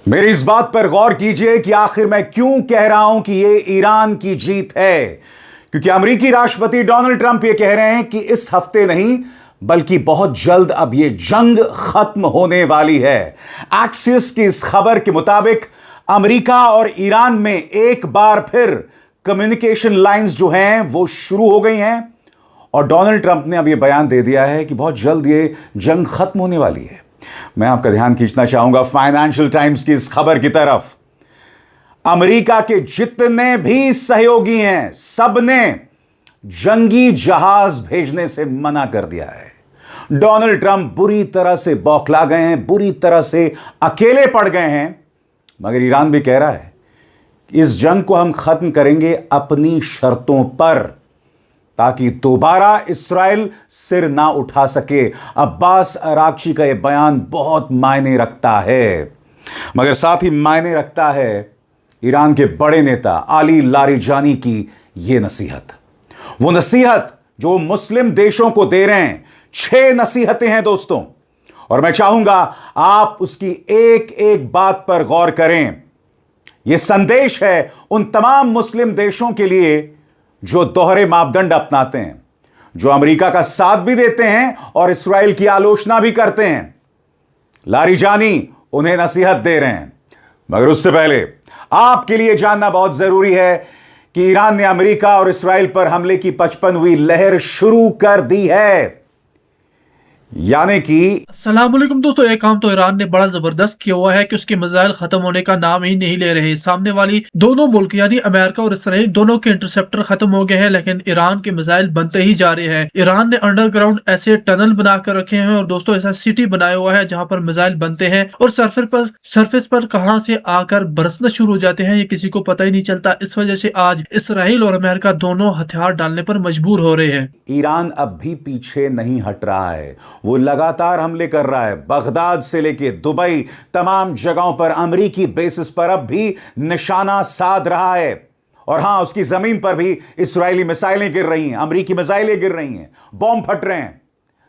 मेरी इस बात पर गौर कीजिए कि आखिर मैं क्यों कह रहा हूं कि यह ईरान की जीत है। क्योंकि अमेरिकी राष्ट्रपति डोनाल्ड ट्रंप यह कह रहे हैं कि इस हफ्ते नहीं बल्कि बहुत जल्द अब यह जंग खत्म होने वाली है। एक्सिस की इस खबर के मुताबिक अमेरिका और ईरान में एक बार फिर कम्युनिकेशन लाइंस जो हैं वो शुरू हो गई हैं और डोनाल्ड ट्रंप ने अब यह बयान दे दिया है कि बहुत जल्द यह जंग खत्म होने वाली है। मैं आपका ध्यान खींचना चाहूंगा फाइनेंशियल टाइम्स की इस खबर की तरफ। अमेरिका के जितने भी सहयोगी हैं सबने जंगी जहाज भेजने से मना कर दिया है। डोनाल्ड ट्रंप बुरी तरह से बौखला गए हैं, बुरी तरह से अकेले पड़ गए हैं। मगर ईरान भी कह रहा है कि इस जंग को हम खत्म करेंगे अपनी शर्तों पर, ताकि दोबारा इस्राएल सिर ना उठा सके। अब्बास अरागची का यह बयान बहुत मायने रखता है। मगर साथ ही मायने रखता है ईरान के बड़े नेता अली लारिजानी की यह नसीहत। वो नसीहत जो मुस्लिम देशों को दे रहे हैं। 6 नसीहतें हैं दोस्तों, और मैं चाहूंगा आप उसकी एक एक बात पर गौर करें। यह संदेश है उन तमाम मुस्लिम देशों के लिए जो दोहरे मापदंड अपनाते हैं, जो अमेरिका का साथ भी देते हैं और इस्राएल की आलोचना भी करते हैं। लारिजानी उन्हें नसीहत दे रहे हैं। मगर उससे पहले आपके लिए जानना बहुत जरूरी है कि ईरान ने अमेरिका और इस्राएल पर हमले की 55वीं लहर शुरू कर दी है। यानी कि अस्सलाम वालेकुम दोस्तों, एक काम तो ईरान ने बड़ा जबरदस्त किया हुआ है कि उसके मिसाइल खत्म होने का नाम ही नहीं ले रहे। सामने वाली दोनों मुल्क यानी अमेरिका और इसराइल दोनों के इंटरसेप्टर खत्म हो गए हैं, लेकिन ईरान के मिसाइल बनते ही जा रहे हैं। ईरान ने अंडरग्राउंड ऐसे टनल बना कर रखे हैं और दोस्तों ऐसा सिटी बनाया हुआ है जहां पर मिसाइल बनते हैं और सरफेस पर कहां से आकर बरसना शुरू हो जाते हैं ये किसी को पता ही नहीं चलता। इस वजह से आज इसराइल और अमेरिका दोनों हथियार डालने पर मजबूर हो रहे हैं। ईरान अब भी पीछे नहीं हट रहा है। वो लगातार हमले कर रहा है। बगदाद से लेके दुबई तमाम जगहों पर अमेरिकी बेसिस पर अब भी निशाना साध रहा है। और हां, उसकी जमीन पर भी इस्राएली मिसाइलें गिर रही हैं, अमेरिकी मिसाइलें गिर रही हैं, बॉम्ब फट रहे हैं।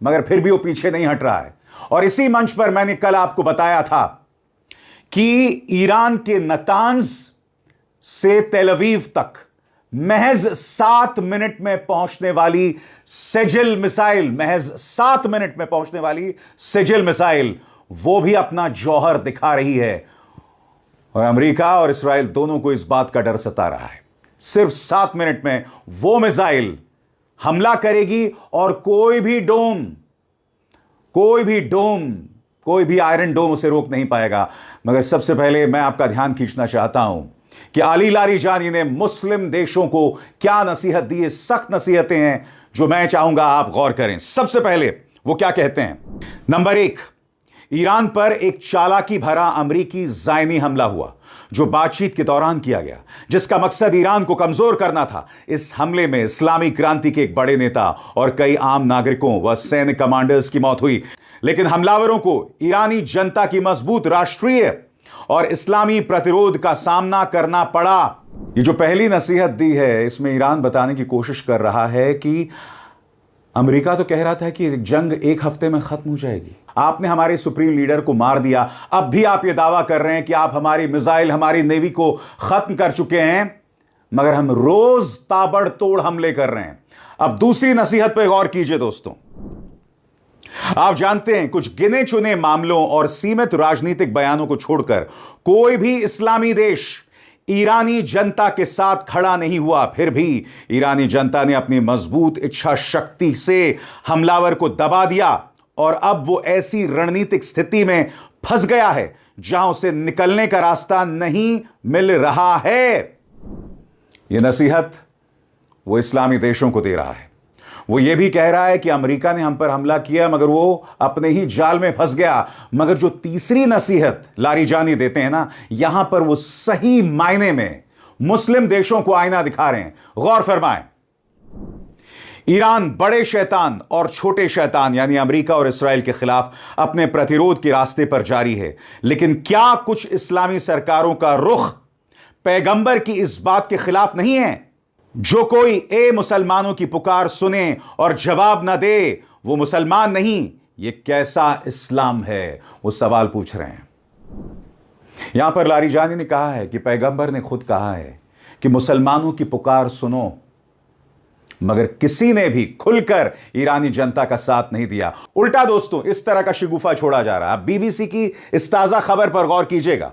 मगर फिर भी वो पीछे नहीं हट रहा है। और इसी मंच पर मैंने कल आपको बताया था कि ईरान के नतांज से तेल अवीव तक महज 7 मिनट में पहुंचने वाली सेजिल मिसाइल, महज 7 मिनट में पहुंचने वाली सेजिल मिसाइल, वो भी अपना जौहर दिखा रही है। और अमेरिका और इस्राएल दोनों को इस बात का डर सता रहा है। सिर्फ 7 मिनट में वो मिसाइल हमला करेगी और कोई भी आयरन डोम उसे रोक नहीं पाएगा। मगर सबसे पहले मैं आपका ध्यान खींचना चाहता हूं कि अली लारिजानी ने मुस्लिम देशों को क्या नसीहत दी है। सख्त नसीहतें हैं जो मैं चाहूंगा आप गौर करें। सबसे पहले वो क्या कहते हैं। नंबर 1, ईरान पर एक चालाकी भरा अमेरिकी ज़ायनी हमला हुआ जो बातचीत के दौरान किया गया, जिसका मकसद ईरान को कमजोर करना था। इस हमले में इस्लामी क्रांति के एक बड़े नेता और कई आम नागरिकों व सैन्य कमांडर्स की मौत हुई। लेकिन हमलावरों को ईरानी जनता की मजबूत राष्ट्रीय और इस्लामी प्रतिरोध का सामना करना पड़ा। ये जो पहली नसीहत दी है, इसमें ईरान बताने की कोशिश कर रहा है कि अमेरिका तो कह रहा था कि जंग एक हफ्ते में खत्म हो जाएगी, आपने हमारे सुप्रीम लीडर को मार दिया, अब भी आप ये दावा कर रहे हैं कि आप हमारी मिसाइल, हमारी नेवी को खत्म कर चुके हैं, मगर हम रोज ताबड़तोड़ हमले कर रहे हैं। अब दूसरी नसीहत पर गौर कीजिए दोस्तों। आप जानते हैं कुछ गिने चुने मामलों और सीमित राजनीतिक बयानों को छोड़कर कोई भी इस्लामी देश ईरानी जनता के साथ खड़ा नहीं हुआ। फिर भी ईरानी जनता ने अपनी मजबूत इच्छा शक्ति से हमलावर को दबा दिया और अब वो ऐसी रणनीतिक स्थिति में फंस गया है जहां उसे निकलने का रास्ता नहीं मिल रहा है। यह नसीहत वो इस्लामी देशों को दे रहा है। वो ये भी कह रहा है कि अमेरिका ने हम पर हमला किया मगर वो अपने ही जाल में फंस गया। मगर जो तीसरी नसीहत लारिजानी देते हैं ना, यहां पर वो सही मायने में मुस्लिम देशों को आईना दिखा रहे हैं। गौर फरमाएं। ईरान बड़े शैतान और छोटे शैतान यानी अमेरिका और इस्राएल के खिलाफ अपने प्रतिरोध के रास्ते पर जारी है। लेकिन क्या कुछ इस्लामी सरकारों का रुख पैगंबर की इस बात के खिलाफ नहीं है? जो कोई ए मुसलमानों की पुकार सुने और जवाब ना दे वो मुसलमान नहीं। ये कैसा इस्लाम है? वो सवाल पूछ रहे हैं। यहां पर लारीजानी ने कहा है कि पैगंबर ने खुद कहा है कि मुसलमानों की पुकार सुनो, मगर किसी ने भी खुलकर ईरानी जनता का साथ नहीं दिया। उल्टा दोस्तों इस तरह का शिगुफा छोड़ा जा रहा है। बीबीसी की इस ताजा खबर पर गौर कीजिएगा।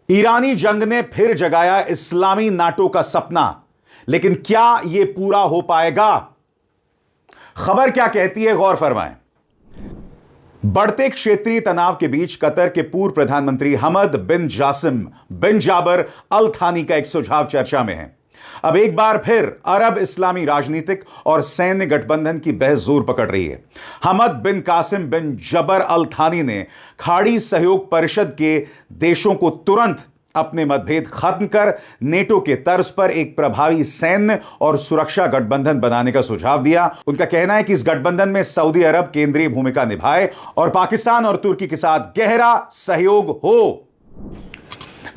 ईरानी जंग ने फिर जगाया इस्लामी नाटो का सपना, लेकिन क्या यह पूरा हो पाएगा? खबर क्या कहती है, गौर फरमाएं। बढ़ते क्षेत्रीय तनाव के बीच कतर के पूर्व प्रधानमंत्री हमद बिन जासिम बिन जाबर अल थानी का एक सुझाव चर्चा में है। अब एक बार फिर अरब इस्लामी राजनीतिक और सैन्य गठबंधन की बहस जोर पकड़ रही है। हमद बिन कासिम बिन जबर अल थानी ने खाड़ी सहयोग परिषद के देशों को तुरंत अपने मतभेद खत्म कर नेटो के तर्ज पर एक प्रभावी सैन्य और सुरक्षा गठबंधन बनाने का सुझाव दिया। उनका कहना है कि इस गठबंधन में सऊदी अरब केंद्रीय भूमिका निभाए और पाकिस्तान और तुर्की के साथ गहरा सहयोग हो।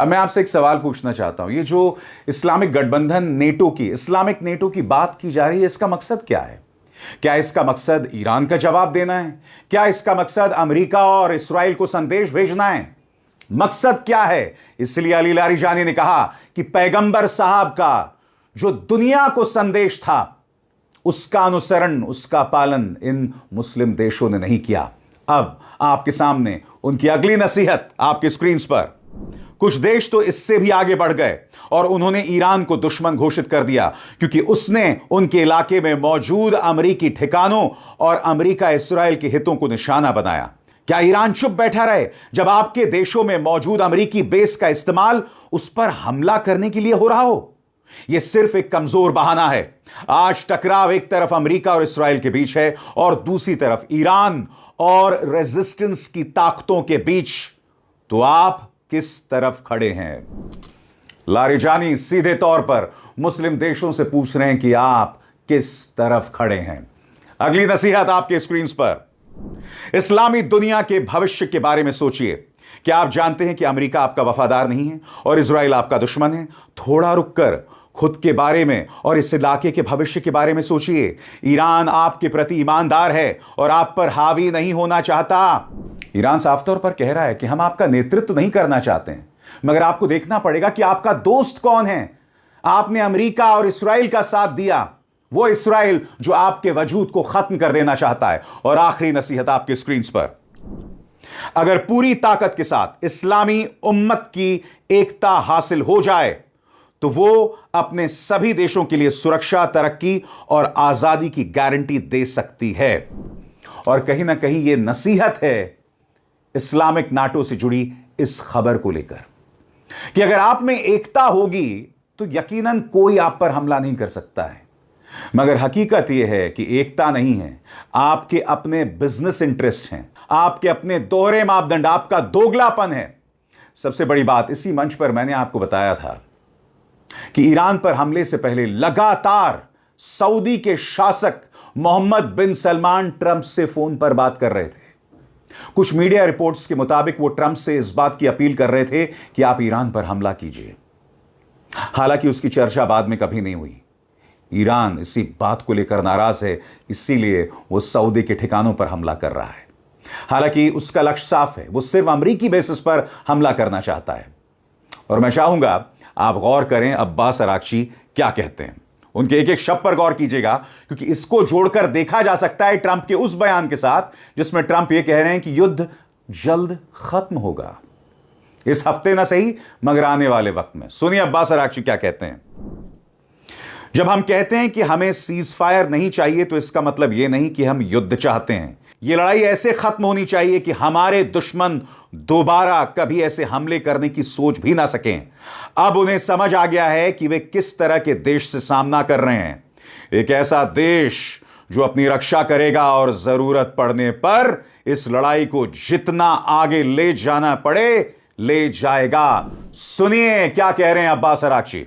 अब मैं आपसे एक सवाल पूछना चाहता हूं, ये जो इस्लामिक गठबंधन नेटो की, इस्लामिक नेटो की बात की जा रही है, इसका मकसद क्या है? क्या इसका मकसद ईरान का जवाब देना है? क्या इसका मकसद अमेरिका और इस्राइल को संदेश भेजना है? मकसद क्या है? इसलिए अली लारीजानी ने कहा कि पैगंबर साहब का जो दुनिया को संदेश था, उसका अनुसरण, उसका पालन इन मुस्लिम देशों ने नहीं किया। अब आपके सामने उनकी अगली नसीहत आपके स्क्रीन पर। कुछ देश तो इससे भी आगे बढ़ गए और उन्होंने ईरान को दुश्मन घोषित कर दिया, क्योंकि उसने उनके इलाके में मौजूद अमेरिकी ठिकानों और अमेरिका इस्राइल के हितों को निशाना बनाया। क्या ईरान चुप बैठा रहे जब आपके देशों में मौजूद अमेरिकी बेस का इस्तेमाल उस पर हमला करने के लिए हो रहा हो? यह सिर्फ एक कमजोर बहाना है। आज टकराव एक तरफ अमेरिका और इस्राइल के बीच है और दूसरी तरफ ईरान और रेजिस्टेंस की ताकतों के बीच। तो आप किस तरफ खड़े हैं? लारीजानी सीधे तौर पर मुस्लिम देशों से पूछ रहे हैं कि आप किस तरफ खड़े हैं। अगली नसीहत आपके स्क्रीन पर। इस्लामी दुनिया के भविष्य के बारे में सोचिए। क्या आप जानते हैं कि अमेरिका आपका वफादार नहीं है और इजराइल आपका दुश्मन है? थोड़ा रुककर खुद के बारे में और इस इलाके के भविष्य के बारे में सोचिए। ईरान आपके प्रति ईमानदार है और आप पर हावी नहीं होना चाहता। ईरान साफ तौर पर कह रहा है कि हम आपका नेतृत्व नहीं करना चाहते हैं, मगर आपको देखना पड़ेगा कि आपका दोस्त कौन है। आपने अमेरिका और इस्राइल का साथ दिया, वो इस्राइल जो आपके वजूद को खत्म कर देना चाहता है। और आखिरी नसीहत आपके स्क्रीन पर। अगर पूरी ताकत के साथ इस्लामी उम्मत की एकता हासिल हो जाए तो वो अपने सभी देशों के लिए सुरक्षा, तरक्की और आजादी की गारंटी दे सकती है। और कहीं ना कहीं यह नसीहत है इस्लामिक नाटो से जुड़ी इस खबर को लेकर कि अगर आप में एकता होगी तो यकीनन कोई आप पर हमला नहीं कर सकता है। मगर हकीकत यह है कि एकता नहीं है, आपके अपने बिजनेस इंटरेस्ट हैं, आपके अपने दोहरे मापदंड, आपका दोगलापन है। सबसे बड़ी बात, इसी मंच पर मैंने आपको बताया था कि ईरान पर हमले से पहले लगातार सऊदी के शासक मोहम्मद बिन सलमान ट्रंप से फोन पर बात कर रहे थे। कुछ मीडिया रिपोर्ट्स के मुताबिक वो ट्रंप से इस बात की अपील कर रहे थे कि आप ईरान पर हमला कीजिए। हालांकि उसकी चर्चा बाद में कभी नहीं हुई। ईरान इसी बात को लेकर नाराज है, इसीलिए वो सऊदी के ठिकानों पर हमला कर रहा है। हालांकि उसका लक्ष्य साफ है, वो सिर्फ अमेरिकी बेसिस पर हमला करना चाहता है। और मैं चाहूंगा आप गौर करें अब्बास अराक्ची क्या कहते हैं। उनके एक एक शब्द पर गौर कीजिएगा, क्योंकि इसको जोड़कर देखा जा सकता है ट्रंप के उस बयान के साथ जिसमें ट्रंप यह कह रहे हैं कि युद्ध जल्द खत्म होगा। इस हफ्ते ना सही मगर आने वाले वक्त में। सुनिए अब्बास अराक्ची क्या कहते हैं। जब हम कहते हैं कि हमें सीज फायर नहीं चाहिए तो इसका मतलब यह नहीं कि हम युद्ध चाहते हैं। यह लड़ाई ऐसे खत्म होनी चाहिए कि हमारे दुश्मन दोबारा कभी ऐसे हमले करने की सोच भी ना सकें। अब उन्हें समझ आ गया है कि वे किस तरह के देश से सामना कर रहे हैं। एक ऐसा देश जो अपनी रक्षा करेगा और जरूरत पड़ने पर इस लड़ाई को जितना आगे ले जाना पड़े ले जाएगा। सुनिए क्या कह रहे हैं अब्बास अराक्ची।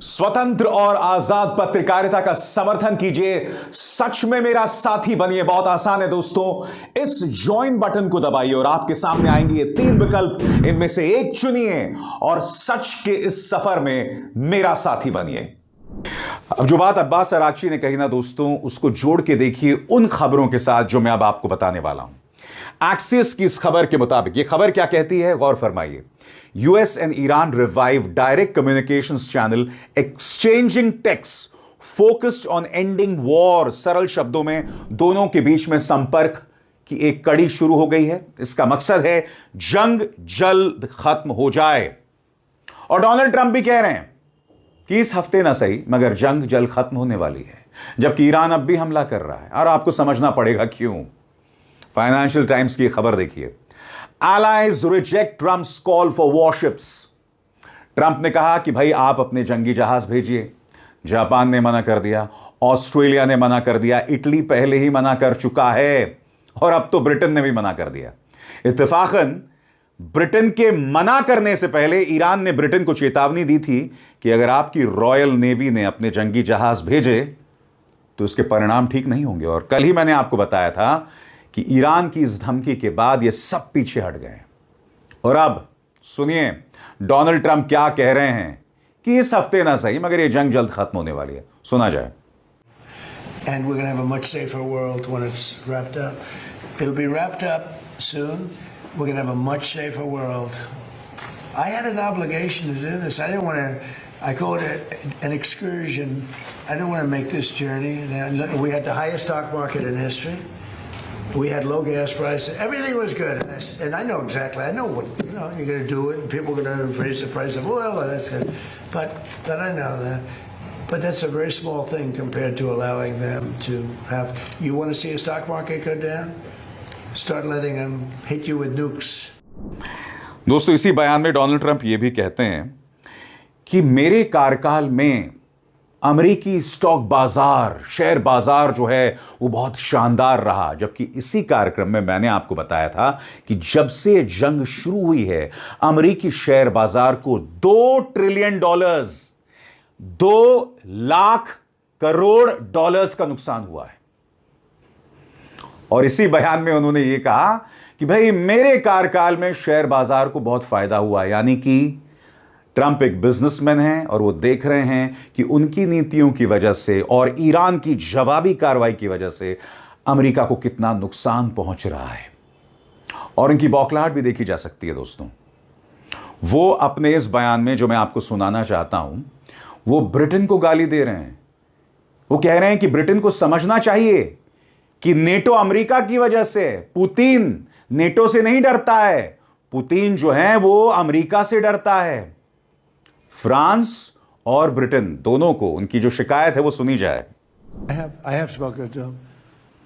स्वतंत्र और आजाद पत्रकारिता का समर्थन कीजिए, सच में मेरा साथी बनिए. बहुत आसान है दोस्तों, इस ज्वाइन बटन को दबाइए और आपके सामने आएंगे ये 3 विकल्प. इनमें से एक चुनिए और सच के इस सफर में मेरा साथी बनिए. अब जो बात अब्बास अरागची ने कही ना दोस्तों, उसको जोड़ के देखिए उन खबरों के साथ जो मैं अब आपको बताने वाला हूं. एक्सिस की इस खबर के मुताबिक, ये खबर क्या कहती है, गौर फरमाइए. US and Iran revive direct communications channel exchanging texts focused on ending war. सरल शब्दों में दोनों के बीच में संपर्क की एक कड़ी शुरू हो गई है. इसका मकसद है जंग जल्द खत्म हो जाए. और डोनाल्ड ट्रंप भी कह रहे हैं कि इस हफ्ते ना सही मगर जंग जल्द खत्म होने वाली है, जबकि ईरान अब भी हमला कर रहा है. और आपको समझना पड़ेगा क्यों. फाइनेंशियल टाइम्स की खबर देखिए. Allies reject Trump's call for warships. Trump ने कहा कि भाई आप अपने जंगी जहाज भेजिए. जापान ने मना कर दिया, ऑस्ट्रेलिया ने मना कर दिया, इटली पहले ही मना कर चुका है और अब तो ब्रिटेन ने भी मना कर दिया. इत्तेफाकन ब्रिटेन के मना करने से पहले ईरान ने ब्रिटेन को चेतावनी दी थी कि अगर आपकी रॉयल नेवी ने अपने जंगी जहाज भेजे तो इसके परिणाम ठीक नहीं होंगे. और कल ही मैंने आपको बताया था कि ईरान की इस धमकी के बाद ये सब पीछे हट गए. और अब सुनिए डोनाल्ड ट्रंप क्या कह रहे हैं कि इस हफ्ते ना सही मगर ये जंग जल्द खत्म होने वाली है. सुना जाए. And we're going to have a much safer world when it's wrapped up. It'll be wrapped up soon. We're going to have a much safer world. I had an obligation to do this. I didn't want to, I call it an excursion. I didn't want to make this journey. And we had the highest stock market in history. We had low gas prices. Everything was good. And I know exactly. I know what, you're going to do it and people are going to raise the price of oil. And that's good. But I know that. But that's a very small thing compared to allowing them to have. You want to see a stock market go down? Start letting them hit you with nukes. दोस्तों इसी बयान में Donald Trump ये भी कहते हैं कि मेरे कार्यकाल में अमेरिकी स्टॉक बाजार, शेयर बाजार जो है वो बहुत शानदार रहा. जबकि इसी कार्यक्रम में मैंने आपको बताया था कि जब से जंग शुरू हुई है अमेरिकी शेयर बाजार को $2 ट्रिलियन, 2 लाख करोड़ डॉलर्स का नुकसान हुआ है. और इसी बयान में उन्होंने ये कहा कि भाई मेरे कार्यकाल में शेयर बाजार को बहुत फायदा हुआ. यानी कि ट्रंप एक बिजनेसमैन हैं और वो देख रहे हैं कि उनकी नीतियों की वजह से और ईरान की जवाबी कार्रवाई की वजह से अमेरिका को कितना नुकसान पहुंच रहा है. और इनकी बौखलाहट भी देखी जा सकती है दोस्तों. वो अपने इस बयान में जो मैं आपको सुनाना चाहता हूं, वो ब्रिटेन को गाली दे रहे हैं. वो कह रहे हैं कि ब्रिटेन को समझना चाहिए कि नेटो अमेरिका की वजह से, पुतिन नेटो से नहीं डरता है. पुतिन जो है वो अमेरिका से डरता है. फ्रांस और ब्रिटेन दोनों को उनकी जो शिकायत है वो सुनी जाए. I have spoken to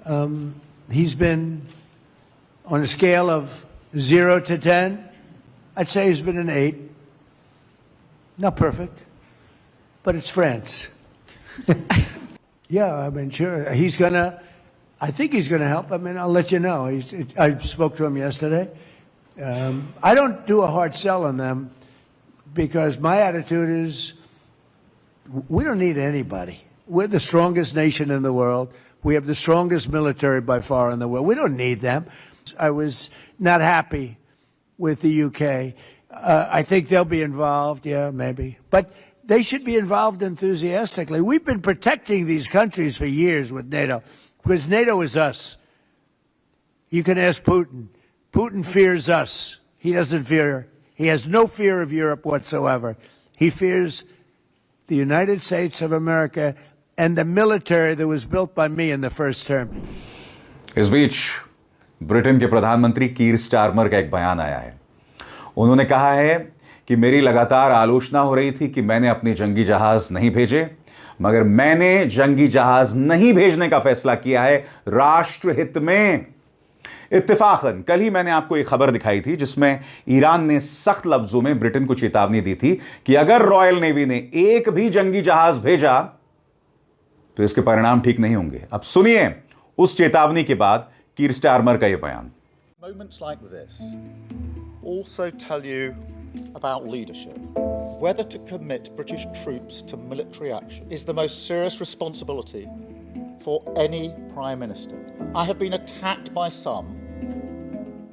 him. He's been on a scale of 0 to 10. I'd say he's been an 8. Not perfect, but it's France. Yeah, I mean, sure. I think he's gonna help. I mean, I'll let you know. I spoke to him yesterday. I don't do a hard sell on them because my attitude is we don't need anybody. We're the strongest nation in the world. We have the strongest military by far in the world. We don't need them. I was not happy with the UK. I think they'll be involved. Yeah, maybe. But they should be involved enthusiastically. We've been protecting these countries for years with NATO because NATO is us. You can ask Putin. Putin fears us. He doesn't fear. He has no fear of Europe whatsoever. He fears the United States of America and the military that was built by me in the first term. इस बीच Britain के प्रधानमंत्री कीर Starmer का एक बयान आया है. उन्होंने कहा है कि मेरी लगातार आलोचना हो रही थी कि मैंने अपने जंगी जहाज नहीं भेजे, मगर मैंने जंगी जहाज नहीं भेजने का फैसला किया है राष्ट्र हित में. इत्तेफाकन कल ही मैंने आपको एक खबर दिखाई थी जिसमें ईरान ने सख्त लफ्जों में ब्रिटेन को चेतावनी दी थी कि अगर रॉयल नेवी ने एक भी जंगी जहाज भेजा तो इसके परिणाम ठीक नहीं होंगे। अब सुनिए उस चेतावनी के बाद कीर स्टारमर का यह बयान। Moments like this also tell you about leadership. Whether to commit British troops to military action is the most serious responsibility for any Prime Minister. I have been attacked by some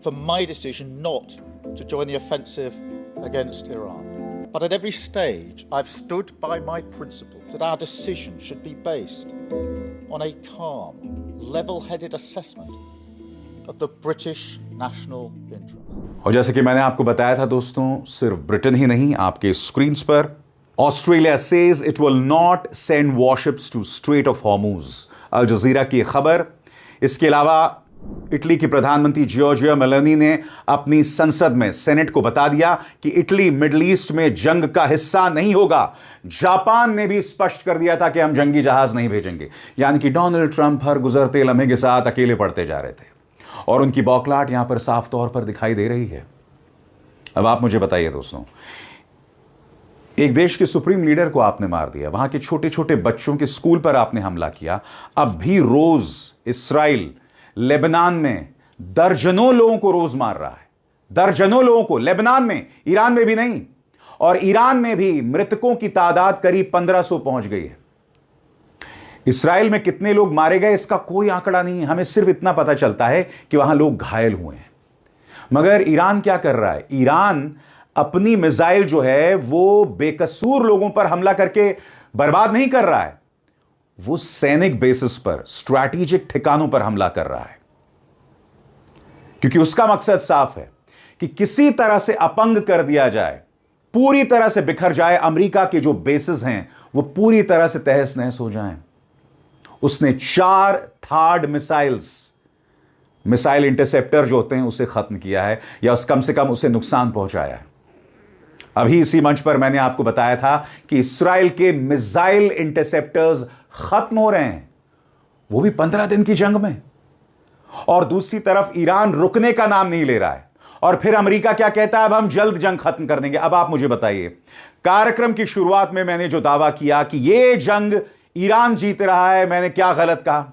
for my decision not to join the offensive against Iran. But at every stage, I've stood by my principle that our decision should be based on a calm, level-headed assessment of the British national interest. और जैसे कि मैंने आपको बताया था दोस्तों, सिर्फ Britain ही नहीं, आपके स्क्रीन्स पर Australia says it will not send warships to Strait of Hormuz. Al Jazeera की खबर। इसके अलावा इटली की प्रधानमंत्री जॉर्जिया मेलोनी ने अपनी संसद में सेनेट को बता दिया कि इटली मिडिल ईस्ट में जंग का हिस्सा नहीं होगा। जापान ने भी स्पष्ट कर दिया था कि हम जंगी जहाज नहीं भेजेंगे। यानी कि डोनाल्ड ट्रंप हर गुजरते लम्हे के साथ अकेले पड़ते जा रहे थे और उनकी बौखलाहट यहां पर साफ तौर पर दिखाई दे रही है। अब आप मुझे बताइए दोस्तों, एक देश के सुप्रीम लीडर को आपने मार दिया, वहां के छोटे छोटे बच्चों के स्कूल पर आपने हमला किया, अब भी रोज इस्राइल लेबनान में दर्जनों लोगों को रोज मार रहा है, दर्जनों लोगों को। लेबनान में, ईरान में भी नहीं। और ईरान में भी मृतकों की तादाद करीब 1500 पहुंच गई है। इस्राइल में कितने लोग मारे गए इसका कोई आंकड़ा नहीं है, हमें सिर्फ इतना पता चलता है कि वहां लोग घायल हुए हैं। मगर ईरान क्या कर रहा है? ईरान अपनी मिसाइल जो है वो बेकसूर लोगों पर हमला करके बर्बाद नहीं कर रहा है, वो सैनिक बेसिस पर, स्ट्रैटेजिक ठिकानों पर हमला कर रहा है। क्योंकि उसका मकसद साफ है कि किसी तरह से अपंग कर दिया जाए, पूरी तरह से बिखर जाए, अमेरिका के जो बेसिस हैं वो पूरी तरह से तहस नहस हो जाएं। उसने 4 थार्ड मिसाइल इंटरसेप्टर जो होते हैं उसे खत्म किया है, या कम से कम उसे नुकसान पहुंचाया है। अभी इसी मंच पर मैंने आपको बताया था कि इस्राइल के मिसाइल इंटरसेप्टर्स खत्म हो रहे हैं, वो भी 15 दिन की जंग में। और दूसरी तरफ ईरान रुकने का नाम नहीं ले रहा है। और फिर अमेरिका क्या कहता है? अब हम जल्द जंग खत्म कर देंगे। अब आप मुझे बताइए, कार्यक्रम की शुरुआत में मैंने जो दावा किया कि यह जंग ईरान जीत रहा है, मैंने क्या गलत कहा?